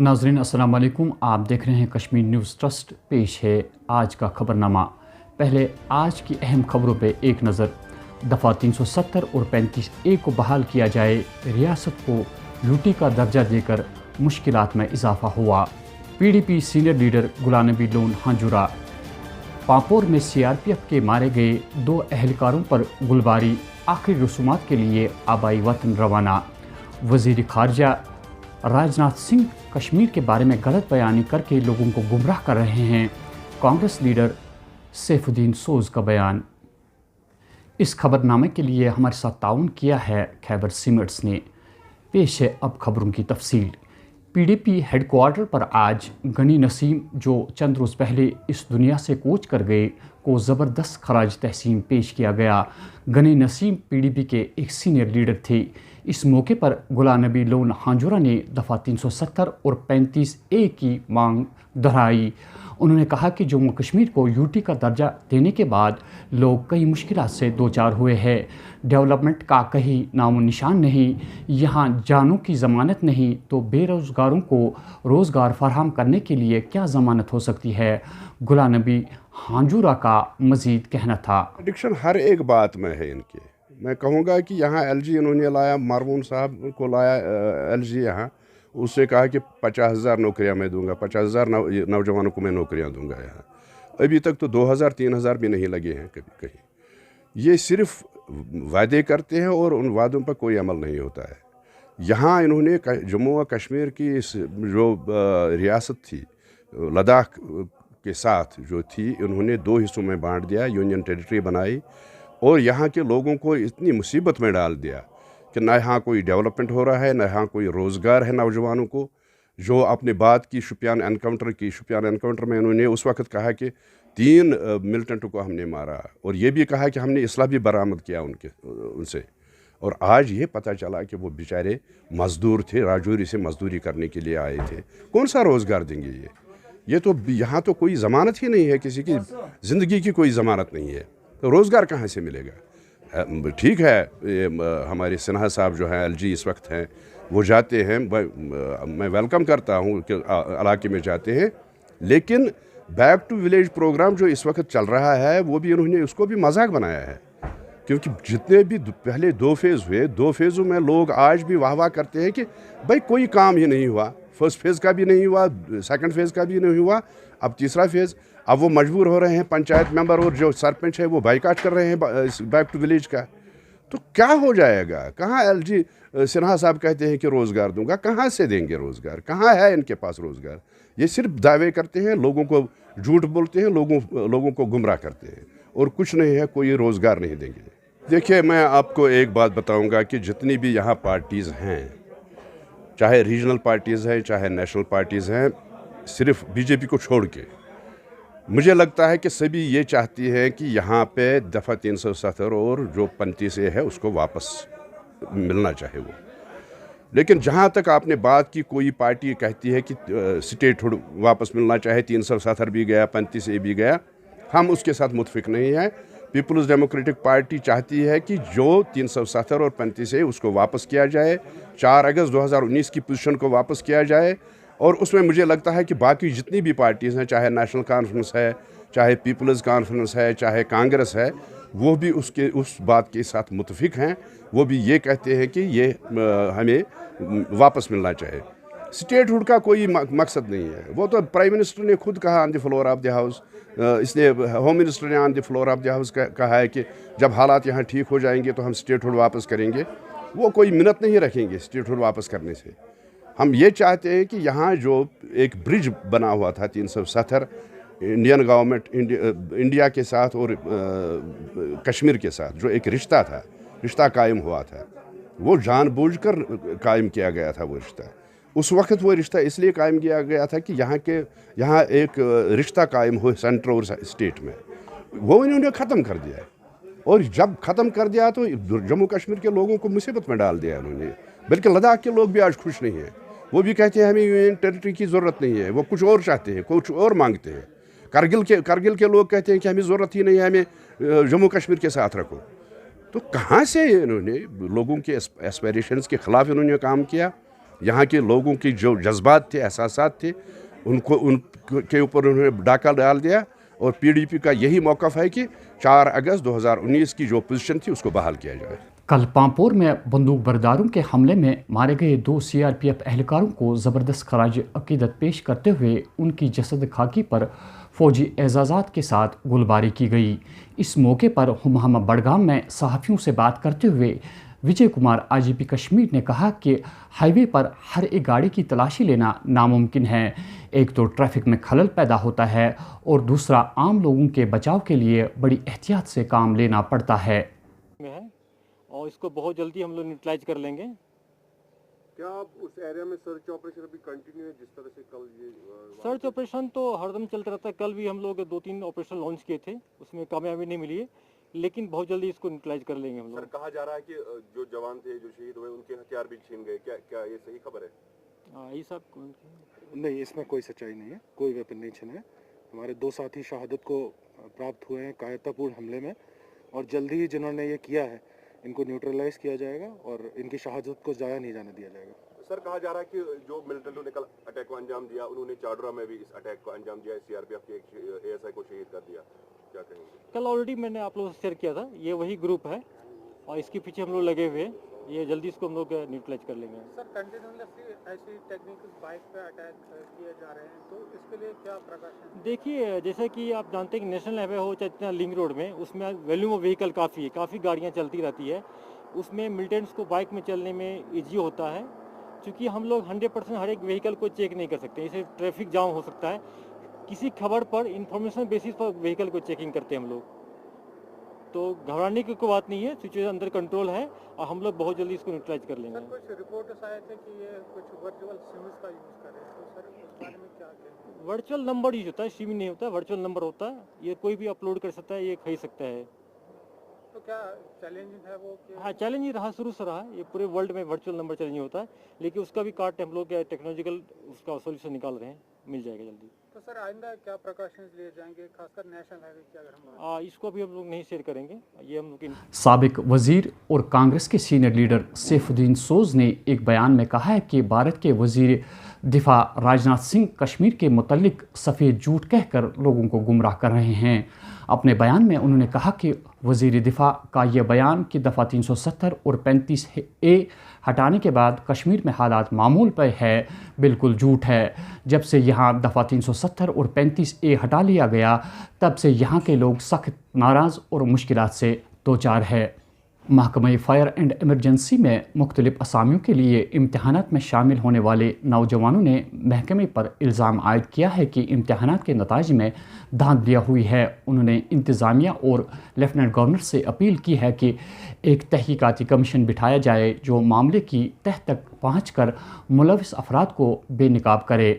नाजरीन अस्सलाम वालेकुम। आप देख रहे हैं कश्मीर न्यूज़ ट्रस्ट। पेश है आज का खबरनामा। पहले आज की अहम खबरों पे एक नज़र। दफ़ा 370 और 35A को बहाल किया जाए। रियासत को यूटी का दर्जा देकर मुश्किलात में इजाफा हुआ। PDP senior leader Ghulam Nabi loan हांजुरा। पापोर में CRPF के मारे गए 2 अहलकारों पर गुलबारी। आखिरी रसूमात के लिए आबाई वतन रवाना। वज़ीर ख़ारजा राजनाथ सिंह कश्मीर के बारे में गलत बयानी करके लोगों को गुमराह कर रहे हैं। कांग्रेस लीडर सैफुद्दीन सोज का बयान। इस खबरनामे के लिए हमारे साथ ताउन किया है खैबर सीमेंट्स ने। पेश है अब खबरों की तफसील। PDP हेडक्वार्टर पर आज गनी नसीम, जो चंद रोज़ पहले इस दुनिया से कूच कर गए, को ज़बरदस्त खराज तहसीन पेश किया गया। गनी नसीम PDP के एक सीनियर लीडर थे। इस मौके पर गुलाम नबी लोन हांजुरा ने दफ़ा 370 और 35A की मांग दोहराई। उन्होंने कहा कि जम्मू कश्मीर को यूटी का दर्जा देने के बाद लोग कई मुश्किलात से दो चार हुए हैं। डेवलपमेंट का कहीं नामो निशान नहीं, यहाँ जानों की ज़मानत नहीं, तो बेरोज़गारों को रोज़गार फराहम करने के लिए क्या ज़मानत हो सकती है। गुलाम नबी हांजुरा का मज़ीद कहना था। एडिक्शन हर एक बात में है इनके। मैं कहूँगा कि यहाँ LG इन्होंने लाया, मारवून साहब को लाया LG यहाँ, उससे कहा कि 50,000 नौकरियाँ मैं दूंगा, 50,000 नौजवानों को मैं नौकरियाँ दूंगा यहाँ। अभी तक तो 2,000-3,000 भी नहीं लगे हैं कभी कहीं। ये सिर्फ वादे करते हैं और उन वादों पर कोई अमल नहीं होता है। यहाँ इन्होंने जम्मू व कश्मीर की इस जो रियासत थी, लद्दाख के साथ जो थी, उन्होंने 2 हिस्सों में बांट दिया, यूनियन टेरिटरी बनाई और यहाँ के लोगों को इतनी मुसीबत में डाल दिया कि न यहाँ कोई डेवलपमेंट हो रहा है, न यहाँ कोई रोज़गार है नौजवानों को। जो आपने बात की शुपियान एनकाउंटर में उन्होंने उस वक्त कहा कि 3 मिलिटेंटों को हमने मारा और ये भी कहा कि हमने असला भी बरामद किया उनसे। और आज ये पता चला कि वो बेचारे मज़दूर थे, राजौरी से मज़दूरी करने के लिए आए थे। कौन सा रोज़गार देंगे ये तो यहाँ तो कोई ज़मानत ही नहीं है, किसी की ज़िंदगी की कोई ज़मानत नहीं है, तो रोज़गार कहाँ से मिलेगा। ठीक है, हमारे सिन्हा साहब जो हैं LG इस वक्त हैं, वो जाते हैं, मैं वेलकम करता हूँ कि इलाके में जाते हैं, लेकिन बैक टू विलेज प्रोग्राम जो इस वक्त चल रहा है वो भी उन्होंने उसको भी मजाक बनाया है। क्योंकि जितने भी पहले 2 फेज़ हुए, 2 फेज़ों में लोग आज भी वाह करते हैं कि भाई कोई काम ही नहीं हुआ। फर्स्ट फेज़ का भी नहीं हुआ, सेकंड फेज़ का भी नहीं हुआ, अब तीसरा फेज़। अब वो मजबूर हो रहे हैं, पंचायत मेंबर और जो सरपंच है वो बाइकाट कर रहे हैं बैक टू विलेज का। तो क्या हो जाएगा। कहाँ LG सिन्हा साहब कहते हैं कि रोज़गार दूंगा, कहाँ से देंगे रोज़गार, कहाँ है इनके पास रोज़गार। ये सिर्फ दावे करते हैं, लोगों को झूठ बोलते हैं, लोगों को गुमराह करते हैं और कुछ नहीं है, कोई रोज़गार नहीं देंगे। देखिए, मैं आपको एक बात बताऊंगा कि जितनी भी यहाँ पार्टीज़ हैं, चाहे रीजनल पार्टीज़ हैं, चाहे नेशनल पार्टीज़ हैं, सिर्फ BJP को छोड़ के, मुझे लगता है कि सभी ये चाहती है कि यहाँ पे दफ़ा 370 और जो 35A है उसको वापस मिलना चाहिए वो। लेकिन जहाँ तक आपने बात की, कोई पार्टी कहती है कि स्टेटहुड वापस मिलना चाहे, 370 भी गया, 35A भी गया, हम उसके साथ मुतफिक नहीं हैं। पीपल्स डेमोक्रेटिक पार्टी चाहती है कि जो 370 और 35A उसको वापस किया जाए, 4 अगस्त 2019 की पोजीशन को वापस किया जाए। और उसमें मुझे लगता है कि बाकी जितनी भी पार्टीज़ हैं, चाहे नेशनल कॉन्फ्रेंस है, चाहे पीपल्स कॉन्फ्रेंस है, चाहे कांग्रेस है, वो भी उस बात के साथ मुतफिक हैं। वो भी ये कहते हैं कि ये हमें वापस मिलना चाहिए। स्टेटहुड का कोई मकसद नहीं है। वो तो प्राइम मिनिस्टर ने खुद कहा on the floor of the house, इसलिए होम मिनिस्टर ने on the floor of the house कहा है कि जब हालात यहाँ ठीक हो जाएंगे तो हम स्टेटहुड वापस करेंगे। वो कोई मिन्नत नहीं रखेंगे स्टेटहुड वापस करने से। हम ये चाहते हैं कि यहाँ जो एक ब्रिज बना हुआ था 370 इंडियन गवर्नमेंट इंडिया के साथ और कश्मीर के साथ, जो एक रिश्ता कायम हुआ था, वो जानबूझकर कायम किया गया था। वो रिश्ता उस वक्त वो रिश्ता इसलिए कायम किया गया था कि यहाँ एक रिश्ता कायम हो सेंटर और स्टेट में, वो इन्होंने ख़त्म कर दिया। और जब ख़त्म कर दिया तो जम्मू कश्मीर के लोगों को मुसीबत में डाल दिया इन्होंने। बल्कि लद्दाख के लोग भी आज खुश नहीं हैं। वो भी कहते हैं हमें यूनियन टेरिटरी की ज़रूरत नहीं है, वो कुछ और चाहते हैं, कुछ और मांगते हैं। करगिल के लोग कहते हैं कि हमें ज़रूरत ही नहीं है, हमें जम्मू कश्मीर के साथ रखो। तो कहाँ से इन्होंने लोगों के एस्पिरेशंस के ख़िलाफ़ इन्होंने काम किया। यहाँ के लोगों की जो जज्बात थे, एहसासात थे, उनके ऊपर उन्होंने डाका डाल दिया। और PDP का यही मौक़िफ़ है कि 4 अगस्त 2019 की जो पोजीशन थी उसको बहाल किया जाए। कल पांपोर में बंदूक बरदारों के हमले में मारे गए 2 CRPF एहलकारों को ज़बरदस्त खराज अकीदत पेश करते हुए उनकी जसद खाकी पर फ़ौजी एजाज़ात के साथ गुलबारी की गई। इस मौके पर हुमामा बड़गाम में सहाफ़ियों से बात करते हुए विजय कुमार IGP कश्मीर ने कहा कि हाईवे पर हर एक गाड़ी की तलाशी लेना नामुमकिन है। एक तो ट्रैफिक में खलल पैदा होता है और दूसरा आम लोगों के बचाव के लिए बड़ी एहतियात से काम लेना पड़ता है। और इसको बहुत जल्दी हम लोग न्यूट्रलाइज कर लेंगे। क्या आप उस एरिया में सर्च ऑपरेशन अभी कंटिन्यू है, जिस तरह से कल ये सर्च ऑपरेशन तो हरदम चलता रहता है। कल भी हम लोग 2-3 ऑपरेशन लॉन्च किए थे, उसमें कामयाबी नहीं मिली है, लेकिन बहुत जल्दी इसको न्यूट्रलाइज कर लेंगे हम लोग। सर, कहा जा रहा है कि जो जवान थे जो शहीद हुए उनके हथियार भी छीन गए, क्या ये सही खबर है? यही सब नहीं, इसमें कोई सच्चाई नहीं है, कोई वेपन नहीं छीना है। हमारे 2 साथी शहादत को प्राप्त हुए हैं कायरतापूर्ण हमले में, और जल्दी ही जिन्होंने ये किया है इनको न्यूट्रलाइज किया जाएगा और इनकी शहादत को ज़ाया नहीं जाने दिया जाएगा। सर, कहा जा रहा है कि जो मिलिटेंटों ने कल अटैक को अंजाम दिया, उन्होंने चाडोरा में भी इस अटैक को अंजाम दिया, CRPF के एक ASI को शहीद कर दिया, क्या कहेंगे? कल ऑलरेडी मैंने आप लोगों से शेयर किया था, ये वही ग्रुप है और इसके पीछे हम लोग लगे हुए हैं। ये जल्दी इसको हम लोग न्यूट्रलाइज कर लेंगे। सर, कंटिन्यूसली ऐसी टेक्निकल बाइक पे अटैक किए जा रहे हैं, तो इसके लिए क्या प्रकाशन? देखिए, जैसे कि आप जानते हैं कि नेशनल हाईवे हो चाहे लिंक रोड में, उसमें वॉल्यूम ऑफ व्हीकल काफ़ी है, काफ़ी गाड़ियाँ चलती रहती है। उसमें मिलिटेंट्स को बाइक में चलने में ईजी होता है, क्योंकि हम लोग 100% हर एक व्हीकल को चेक नहीं कर सकते, इसे ट्रैफिक जाम हो सकता है। किसी खबर पर इंफॉर्मेशन बेसिस पर व्हीकल को चेकिंग करते हैं हम लोग, तो घबराने की कोई बात नहीं है। सिचुएशन अंडर कंट्रोल है और हम लोग बहुत जल्दी इसको न्यूट्रलाइज कर लेंगे। सर, कुछ रिपोर्ट्स आए थे कि ये कुछ वर्चुअल सिम्स का यूज़ कर रहे हैं, तो सर उस बारे में क्या कहेंगे? वर्चुअल नंबर यूज होता है, सिम नहीं होता है, वर्चुअल नंबर होता है। ये कोई भी अपलोड कर सकता है, ये खरीद सकता है। तो क्या चैलेंजिंग है वो कि? हाँ, चैलेंजिंग रहा, शुरू से रहा। ये पूरे वर्ल्ड में वर्चुअल नंबर चैलेंजिंग होता है, लेकिन उसका भी कार्ट हम लोग टेक्नोलॉजिकल उसका सोल्यूशन निकाल रहे हैं, मिल जाएगा जल्दी। तो सर, आइंदा क्या प्रिकॉशंस लिए जाएंगे, खासकर नेशनल हाईवे की अगर हम इसको भी हम लोग नहीं शेयर करेंगे, ये हम लोग साबिक वजीर और कांग्रेस के सीनियर लीडर सैफुद्दीन सोज ने एक बयान में कहा है कि भारत के वजीर दिफा राजनाथ सिंह कश्मीर के मुतल्लिक सफ़ेद झूठ कहकर लोगों को गुमराह कर रहे हैं। अपने बयान में उन्होंने कहा कि वज़ीर दिफा का यह बयान कि दफ़ा 370 और 35A हटाने के बाद कश्मीर में हालात मामूल पर है, बिल्कुल झूठ है। जब से यहाँ दफ़ा 370 और 35A हटा लिया गया, तब से यहाँ के लोग सख्त नाराज़ और मुश्किलात से दो-चार है। महकमा फ़ायर एंड एमरजेंसी में मुख्तलिफ असामियों के लिए इम्तहानात में शामिल होने वाले नौजवानों ने महकमे पर इल्ज़ाम आयद किया है कि इम्तहानात के नताइज में धांधलियाँ हुई है। उन्होंने इंतज़ामिया और लेफ्टिनेंट गवर्नर से अपील की है कि एक तहकीकाती कमीशन बिठाया जाए जो मामले की तह तक पहुँच कर मुलविस अफराद को बेनकाब करे।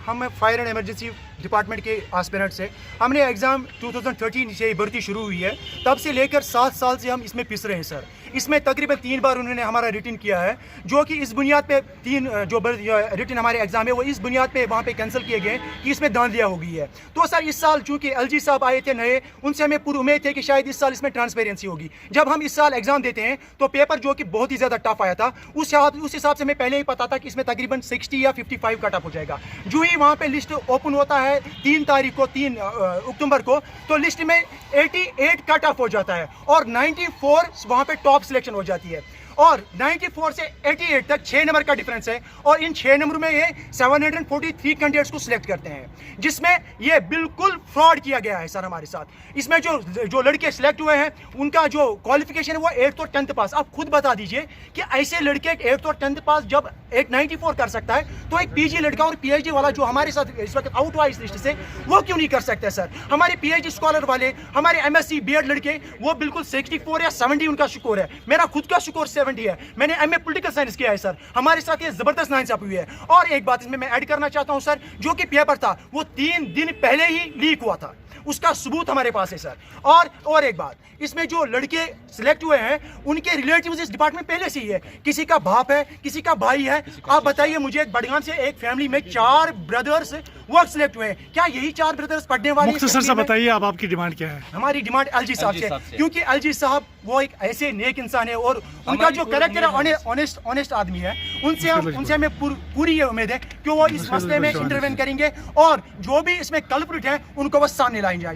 हम फायर एंड एमरजेंसी डिपार्टमेंट के एस्पिरेंट्स हैं। हमने एग्ज़ाम 2013 से भर्ती शुरू हुई है, तब से लेकर 7 साल से हम इसमें पिस रहे हैं सर। इसमें तकरीबन 3 बार उन्होंने हमारा रिटन किया है, जो कि इस बुनियाद पे 3 जो रिटन हमारे एग्जाम है वो इस बुनियाद पे वहाँ पे कैंसिल किए गए कि इसमें धांधलियाँ हो गई है। तो सर इस साल चूँकि LG साहब आए थे नए, उनसे हमें पूरी उम्मीद थे कि शायद इस साल इसमें ट्रांसपेरेंसी होगी। जब हम इस साल एग्जाम देते हैं तो पेपर जो कि बहुत ही ज़्यादा टफ आया था, उस हिसाब से हमें पहले ही पता था कि इसमें तकरीबन 60 या 55 का टफ हो जाएगा। जो ही वहाँ पे लिस्ट ओपन होता है 3 तारीख को 3 अक्टूबर को, तो लिस्ट में 88 का टफ हो जाता है और 94 वहाँ पे टॉप सिलेक्शन हो जाती है। और 94 से 88 तक 6 नंबर का डिफरेंस है और इन 6 नंबर में ये 743 कैंडिडेट्स को सिलेक्ट करते हैं, जिसमें ये बिल्कुल फ्रॉड किया गया है सर हमारे साथ। इसमें जो लड़के सिलेक्ट हुए हैं उनका जो क्वालिफिकेशन है वो 8th और 10th पास। आप खुद बता दीजिए कि ऐसे लड़के 8th और 10th पास जब 894 कर सकता है, तो एक PG लड़का और PhD वाला जो हमारे साथ इस वक्त आउट हुआ इस लिस्ट से, वो क्यों नहीं कर सकते सर? हमारे PhD स्कॉलर वाले, हमारे MSc BEd लड़के, वो बिल्कुल 64 या 70 उनका स्कोर है। मेरा खुद का स्कोर 70 है। मैंने MA पॉलिटिकल साइंस किया है सर। हमारे साथ ये जबरदस्त नाइंसाफी हुई है। और एक बात इसमें मैं ऐड करना चाहता हूं सर, जो कि पेपर था वो 3 दिन पहले ही लीक हुआ था, उसका सबूत हमारे पास है सर। और एक बात, इसमें जो लड़के सिलेक्ट हुए हैं उनके रिलेटिव्स इस डिपार्टमेंट पहले से ही है, किसी का बाप है, किसी का भाई है। आप बताइए मुझे, बड़गाम से एक फैमिली में 4 ब्रदर्स वो सिलेक्ट हुए। क्या यही 4 ब्रदर्स पढ़ने वाले? मुख्तसर सा बताइए अब आपकी डिमांड क्या है? हमारी डिमांड एलजी साहब से, क्योंकि एलजी साहब वो एक ऐसे नेक इंसान है और उनका जो कैरेक्टर है ऑनेस्ट आदमी है। उनसे हमें पूरी ये उम्मीद है कि वो इस मसले में इंटरवेन करेंगे और जो भी इसमें कल्प्रिट है उनको बस सामने लाएंगे।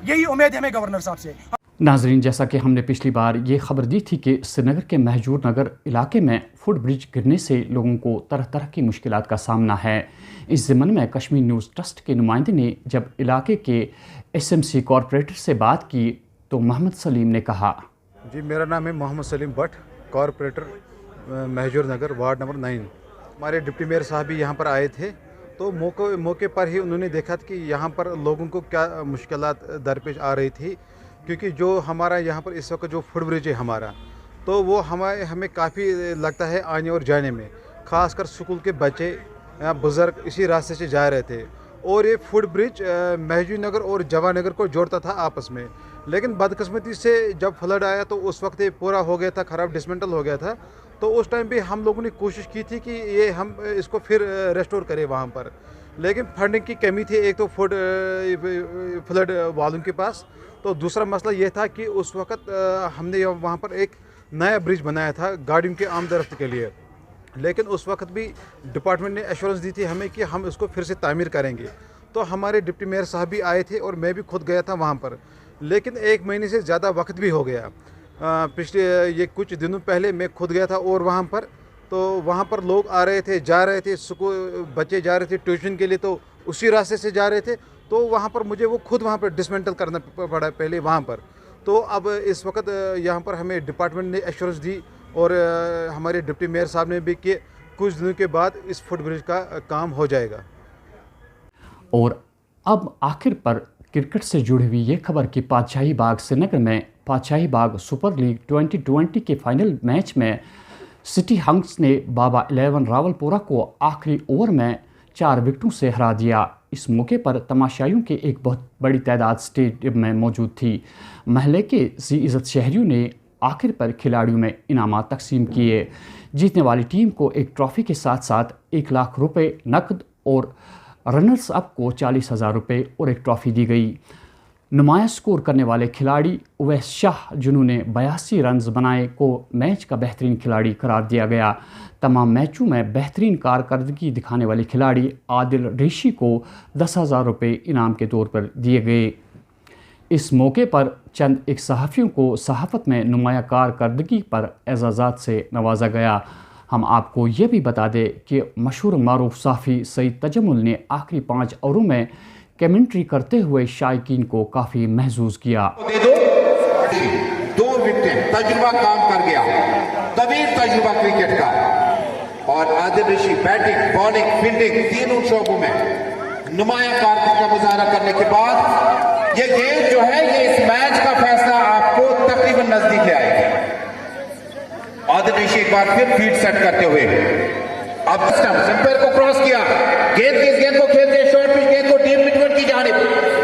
यही उम्मीद है हमें गवर्नर साहब से। नाजरीन, जैसा कि हमने पिछली बार ये खबर दी थी कि श्रीनगर के महजूर नगर इलाके में फुट ब्रिज गिरने से लोगों को तरह तरह की मुश्किलात का सामना है। इस ज़मन में कश्मीर न्यूज़ ट्रस्ट के नुमाइंदे ने जब इलाके के एसएमसी कॉरपोरेटर से बात की तो मोहम्मद सलीम ने कहा, जी मेरा नाम है मोहम्मद सलीम भट्ट, कॉरपोरेटर महजूर नगर वार्ड नंबर 9। हमारे डिप्टी मेयर साहब भी यहाँ पर आए थे, तो मौके पर ही उन्होंने देखा कि यहाँ पर लोगों को क्या मुश्किलात दरपेश आ रही थी, क्योंकि जो हमारा यहाँ पर इस वक्त जो फुट ब्रिज है हमारा, तो वो हमें काफ़ी लगता है आने और जाने में, ख़ासकर स्कूल के बच्चे बुज़ुर्ग इसी रास्ते से जा रहे थे। और ये फुट ब्रिज महजूर नगर और जवानगर को जोड़ता था आपस में, लेकिन बदकिस्मती से जब फ्लड आया तो उस वक्त ये पूरा हो गया था, ख़राब डिसमेंटल हो गया था। तो उस टाइम भी हम लोगों ने कोशिश की थी कि ये हम इसको फिर रेस्टोर करें वहाँ पर, लेकिन फंडिंग की कमी थी। एक तो फ्लड वालों के पास, तो दूसरा मसला ये था कि उस वक्त हमने वहाँ पर एक नया ब्रिज बनाया था गाड़ियों के आमदरफ्त के लिए, लेकिन उस वक्त भी डिपार्टमेंट ने एश्योरेंस दी थी हमें कि हम इसको फिर से तामीर करेंगे। तो हमारे डिप्टी मेयर साहब भी आए थे और मैं भी खुद गया था वहाँ पर, लेकिन 1 महीने से ज़्यादा वक्त भी हो गया। पिछले ये कुछ दिनों पहले मैं खुद गया था और वहाँ पर तो वहाँ पर लोग आ रहे थे, जा रहे थे, स्कूल बच्चे जा रहे थे ट्यूशन के लिए, तो उसी रास्ते से जा रहे थे। तो वहाँ पर मुझे वो खुद वहाँ पर डिसमेंटल करना पड़ा पहले वहाँ पर। तो अब इस वक्त यहाँ पर हमें डिपार्टमेंट ने एश्योरेंस दी और हमारे डिप्टी मेयर साहब ने भी कि कुछ दिनों के बाद इस फुट ब्रिज का काम हो जाएगा। और अब आखिर पर क्रिकेट से जुड़ी हुई ये खबर कि पातशाही बाग श्रीनगर में पातशाही बाग सुपर लीग 2020 के फाइनल मैच में सिटी हंक्स ने बाबा 11 रावलपुरा को आखिरी ओवर में 4 विकेटों से हरा दिया। इस मौके पर तमाशाइयों की एक बहुत बड़ी तादाद स्टेडियम में मौजूद थी। महल्ले के ज़ी इज़्ज़त शहरियों ने आखिर पर खिलाड़ियों में इनामात तकसीम किए। जीतने वाली टीम को एक ट्रॉफ़ी के साथ साथ 1 लाख रुपये नकद और रनर्स अप को 40,000 रुपये और एक ट्रॉफ़ी दी गई। नुमाया स्कोर करने वाले खिलाड़ी उवैस शाह, जिन्होंने 82 रन्स बनाए, को मैच का बेहतरीन खिलाड़ी करार दिया गया। तमाम मैचों में बेहतरीन कारकर्दगी दिखाने वाले खिलाड़ी आदिल ऋषि को 10,000 रुपये इनाम के तौर पर दिए गए। इस मौके पर चंद एक सहाफ़ियों को सहाफ़त में नुमाया कारकर्दगी पर एजाज़ात से नवाजा गया। हम आपको ये भी बता दें कि मशहूर मारूफ सहाफ़ी सईद तजमुल ने आखिरी 5 ओवरों में कमेंट्री करते हुए शायकीन को काफ़ी महसूस किया। दे दो 2 विकेट, तजुर्बा काम कर गया, तवील तजुर्बा क्रिकेट का। और आदिल ऋषि बैटिंग, बॉलिंग, फील्डिंग तीनों शोबों में नुमाया कारकर्दगी का मुजाहरा करने के बाद ये गेम जो है ये इस मैच का फैसला आपको तकरीबन नजदीक ले आएगा। आदिल ऋषि एक बार फिर फील्ड सेट करते हुए अब स्टंपर को क्रॉस किया, गेंद को खेलते शॉर्ट पिच गेंद को डीप मिडविकेट की जानिब,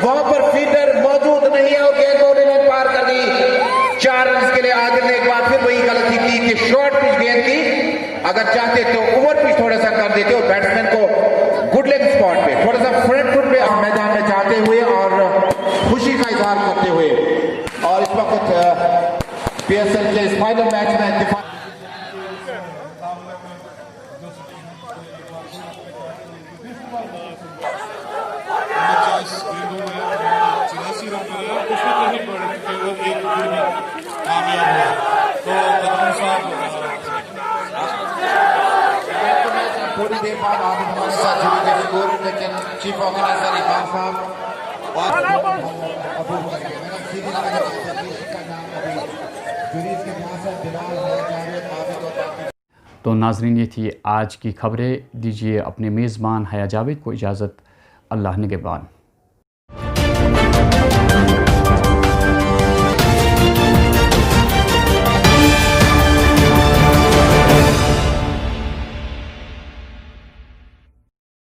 वहां पर फील्डर मौजूद नहीं है और गेंद को उन्होंने पार कर दी। 4 रन के लिए आदिल ने एक बार फिर वही गलती की कि शॉर्ट पिच गेंद की अगर चाहते तो ओवर पिच थोड़ा सा कर देते और बैट्समैन को गुड लेग स्पॉट पे थोड़ा सा फ्रंट फुट पे मैदान में जाते हुए और खुशी का इजहार करते हुए। और इस वक्त पीएसएल के इस फाइनल मैच में थोड़ी देर बाद आदिल हमारे साथ जुड़ेंगे, स्कोर लेकिन चीफ ऑर्गेनाइजर इमाम साहब और तो नाजरीन, ये थी आज की खबरें। दीजिए अपने मेज़बान हया जावेद को इजाज़त। अल्लाह निगहबान।